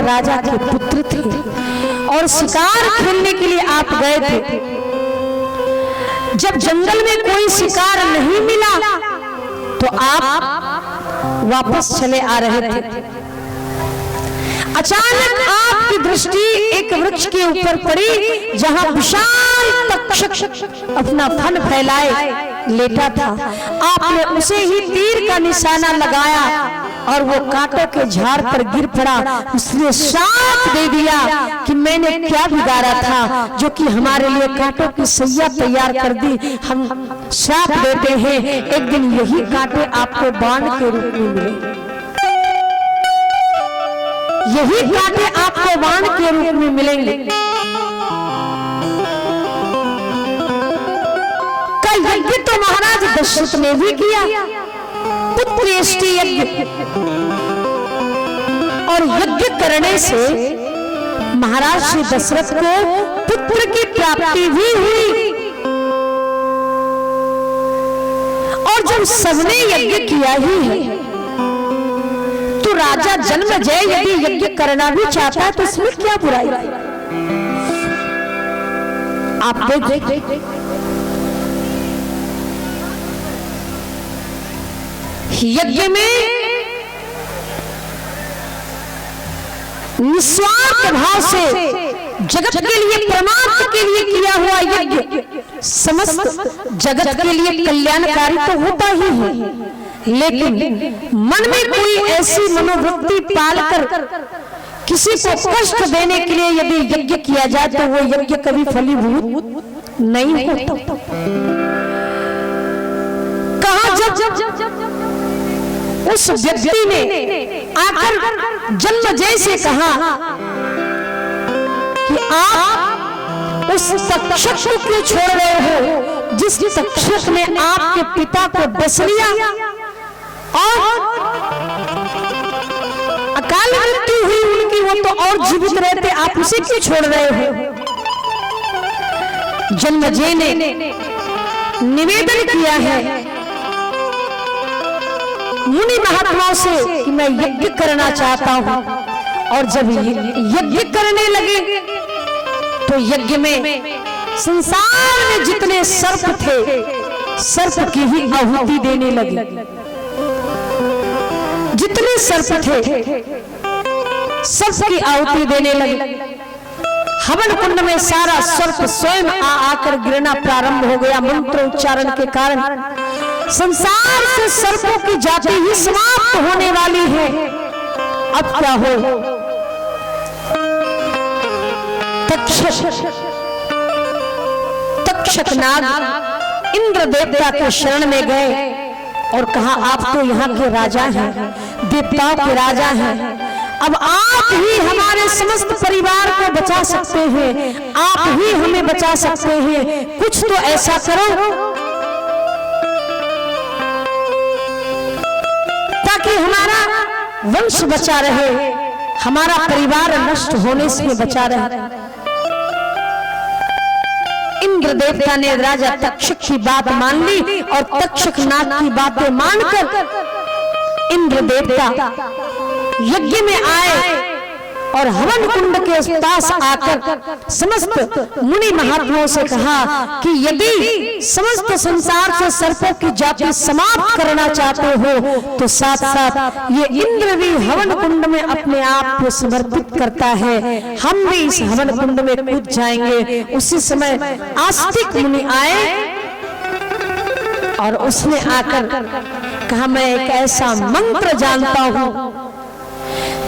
राजा के पुत्र थे और शिकार खेलने के लिए आप गए थे। जब जंगल में कोई शिकार नहीं मिला तो आप वापस चले आ रहे थे। अचानक आपकी दृष्टि एक वृक्ष के ऊपर पड़ी जहां विशाल तक्षक अपना फन फैलाए लेटा था। आपने उसे ही तीर का निशाना लगाया और वो कांटों के झाड़ पर गिर पड़ा। उसने श्राप दे दिया कि मैंने क्या बिगाड़ा था जो कि हमारे लिए कांटों की सैया तैयार कर दी। हम श्राप देते हैं एक दिन यही कांटे आपको बाण के रूप में मिलेंगे, यही कांटे आपको बाण के रूप में मिलेंगे। का यज्ञ तो महाराज दशरथ ने भी किया, पुत्रेष्टि यज्ञ, और यज्ञ करने से महाराज श्री दशरथ को पुत्र की प्राप्ति भी हुई। और जब सबने यज्ञ किया ही है तो राजा जन्मजय यदि यज्ञ करना भी चाहता है तो इसमें क्या बुराई है? आप देख यज्ञ में निस्वार्थ भाव से जगत के लिए, परमात्मा के लिए किया हुआ यज्ञ समस्त जगत के लिए कल्याणकारी तो होता ही है, लेकिन मन में कोई ऐसी मनोवृत्ति पालकर किसी को कष्ट देने के लिए यदि यज्ञ किया जाए तो वो यज्ञ कभी फलीभूत नहीं होता। कहा जब उस व्यक्ति ने आकर जन्मजय से कहा कि आप उस तक्षक को क्यों छोड़ रहे हो जिस तक्षक ने आपके पिता को डस लिया और अकाल मृत्यु हुई उनकी, वो तो और जीवित रहते, आप उसे क्यों छोड़ रहे हो? जन्मजय ने निवेदन किया है मुनि महात्माओं से कि मैं यज्ञ करना चाहता हूं। और जब यज्ञ करने लगे तो यज्ञ में संसार में जितने सर्प थे सर्प की ही आहुति देने लगे। जितने सर्प थे सर्प की आहुति देने लगे। हवन कुंड में सारा सर्प स्वयं आकर गिरना प्रारंभ हो गया मंत्र उच्चारण के कारण। संसार से सर्पों की जाति ही समाप्त होने वाली है। अब क्या हो? तक्षक नाग इंद्र देवता के शरण में गए और कहा आप तो यहाँ के राजा हैं, देवताओं के राजा हैं, अब आप ही हमारे समस्त परिवार को बचा सकते हैं, आप ही हमें बचा सकते हैं, कुछ तो ऐसा करो ताकि हमारा वंश बचा रहे, हमारा परिवार नष्ट होने से बचा रहे। इंद्र देवता ने राजा तक्षक की बात मान ली और तक्षक नाग की बातें मानकर इंद्र देवता यज्ञ में आए और हवन कुंड के पास आकर समस्त मुनि महात्माओं से कहा कि यदि समस्त संसार से सर्पों की जाति समाप्त करना चाहते हो तो साथ साथ ये इंद्र भी हवन कुंड में अपने आप को समर्पित करता है, हम भी इस हवन कुंड में कूद जाएंगे। उसी समय आस्तिक मुनि आए और उसने आकर कहा मैं एक ऐसा मंत्र जानता हूं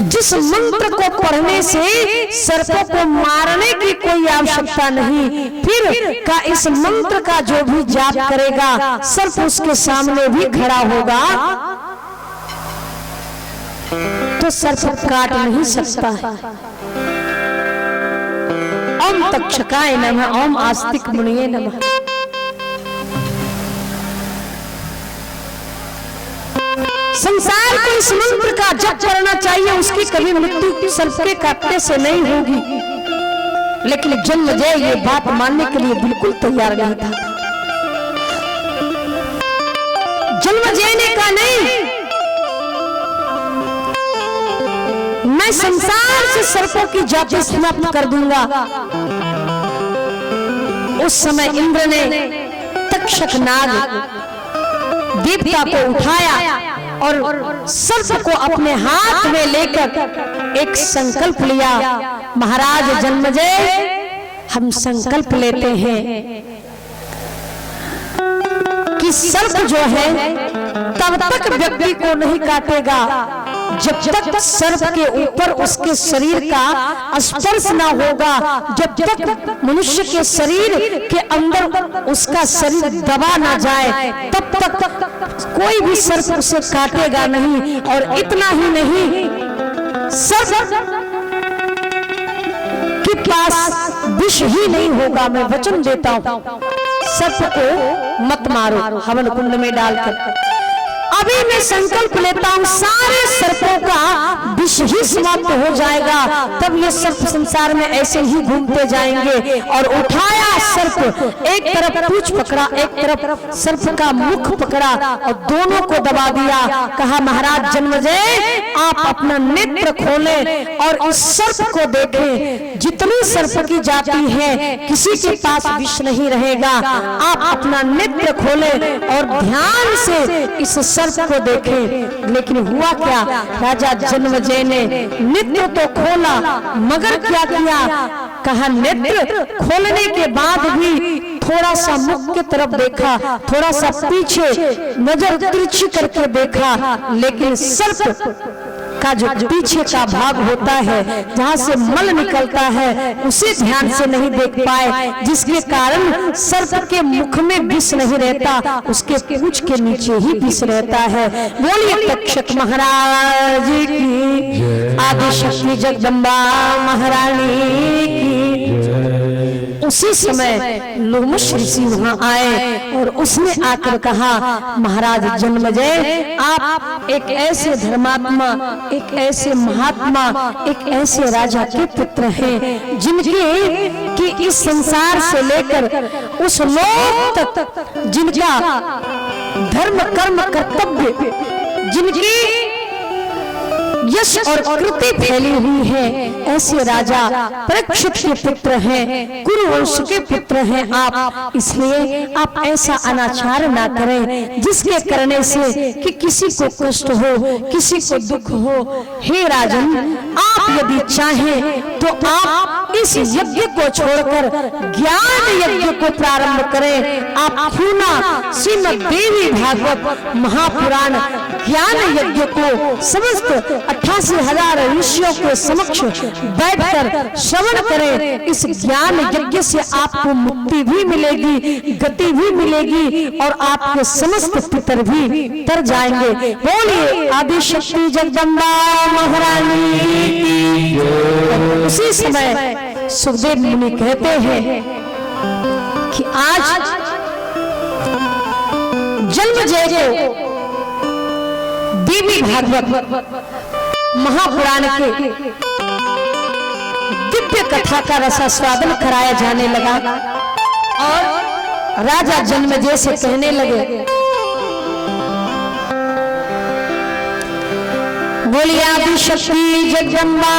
जिस मंत्र को पढ़ने से सर्पों को मारने की कोई आवश्यकता नहीं, फिर का इस मंत्र का जो भी जाप करेगा सर्प उसके सामने भी खड़ा होगा तो सर्प काट नहीं सकता है। ओम तक्षकाय नमः, ओम आस्तिक मुनिये नमः। संसार को इस मंत्र का जप करना चाहिए, उसकी कभी मृत्यु सर्प के काटने से नहीं होगी। लेकिन जन्मजय ये बात मानने के लिए बिल्कुल तैयार नहीं था। जन्मजय ने कहा नहीं, मैं संसार से सर्पों की जाति समाप्त कर दूंगा। उस समय इंद्र ने तक्षक नाग देवता को उठाया और सर्प को अपने हाथ में लेकर एक संकल्प लिया। महाराज जन्मेजय, हम संकल्प लेते हैं कि सर्प जो है तब तक व्यक्ति को नहीं काटेगा जब तक सर्प के ऊपर उसके शरीर का स्पर्श ना होगा, जब तक मनुष्य के शरीर के अंदर उसका शरीर दबा ना जाए, तब तक कोई भी सर्प उसे काटेगा नहीं। और इतना ही नहीं, सर्प के पास विष ही नहीं होगा। मैं वचन देता हूं, सर्प को मत मारो हवन कुंड में डालकर। अभी मैं संकल्प लेता हूं, सारे सर्पों का विष ही समाप्त हो जाएगा। तब ये सर्प संसार में ऐसे ही घूमते जाएंगे। और उठाया सर्प, एक तरफ पूंछ पकड़ा, एक तरफ सर्प का मुख पकड़ा और दोनों को दबा दिया। कहा, महाराज जन्मेजय, आप अपना नेत्र खोलें और इस सर्प को देखें। जितनी सर्प की जाति है, किसी के पास विष नहीं रहेगा। आप अपना नेत्र खोलें और ध्यान से इस सर्प को देखे। लेकिन हुआ क्या, राजा जन्मेजय ने नेत्र तो खोला, मगर क्या किया, कहा नेत्र खोलने के बाद भी थोड़ा सा मुख की तरफ देखा, थोड़ा सा पीछे नजर तिरछी करके देखा, लेकिन सर्प का जो पीछे का भाग होता है, जहाँ से मल निकलता है, उसे ध्यान से नहीं देख पाए, जिसके कारण सर्प के मुख में विष नहीं रहता, उसके पूंछ के नीचे ही विष रहता है। बोलिए तक्षक महाराज की, आदि शक्ति जगदम्बा महारानी की। उसी समय लोमश ऋषि वहां आए और उसने आकर कहा, महाराज जन्मेजय, आप एक ऐसे धर्मात्मा, एक ऐसे महात्मा, एक ऐसे राजा के पुत्र हैं, जिनके कि इस संसार से लेकर उस लोक तक जिनका धर्म कर्म कर्तव्य, जिनकी यश और कृति फैली हुई है, ऐसे राजा परीक्षित के पुत्र हैं, कुरुवंश के पुत्र हैं आप। इसलिए आप ऐसा अनाचार ना करें जिसके करने से कि किसी को कष्ट हो, किसी को दुख हो। हे राजन, आप यदि चाहें तो आप इस यज्ञ को छोड़कर ज्ञान यज्ञ को प्रारंभ करें। आप क्यों ना श्रीमद् देवी भागवत महापुराण ज्ञान यज्ञ को समस्त 88,000 ऋषियों के समक्ष बैठकर श्रवण करें। इस ज्ञान यज्ञ से आपको मुक्ति भी मिलेगी, गति भी मिलेगी और आपके समस्त पितर भी तर जाएंगे। बोलिए आदि शक्ति जगदम्बा महारानी की। उसी समय सुखदेव मुनि कहते हैं कि आज जन्मेजय को देवी भागवत महापुराण के दिव्य कथा का रसास्वादन कराया जाने लगा और राजा जन्मेजय से कहने लगे, बोलिए आदि शक्ति जगदम्बा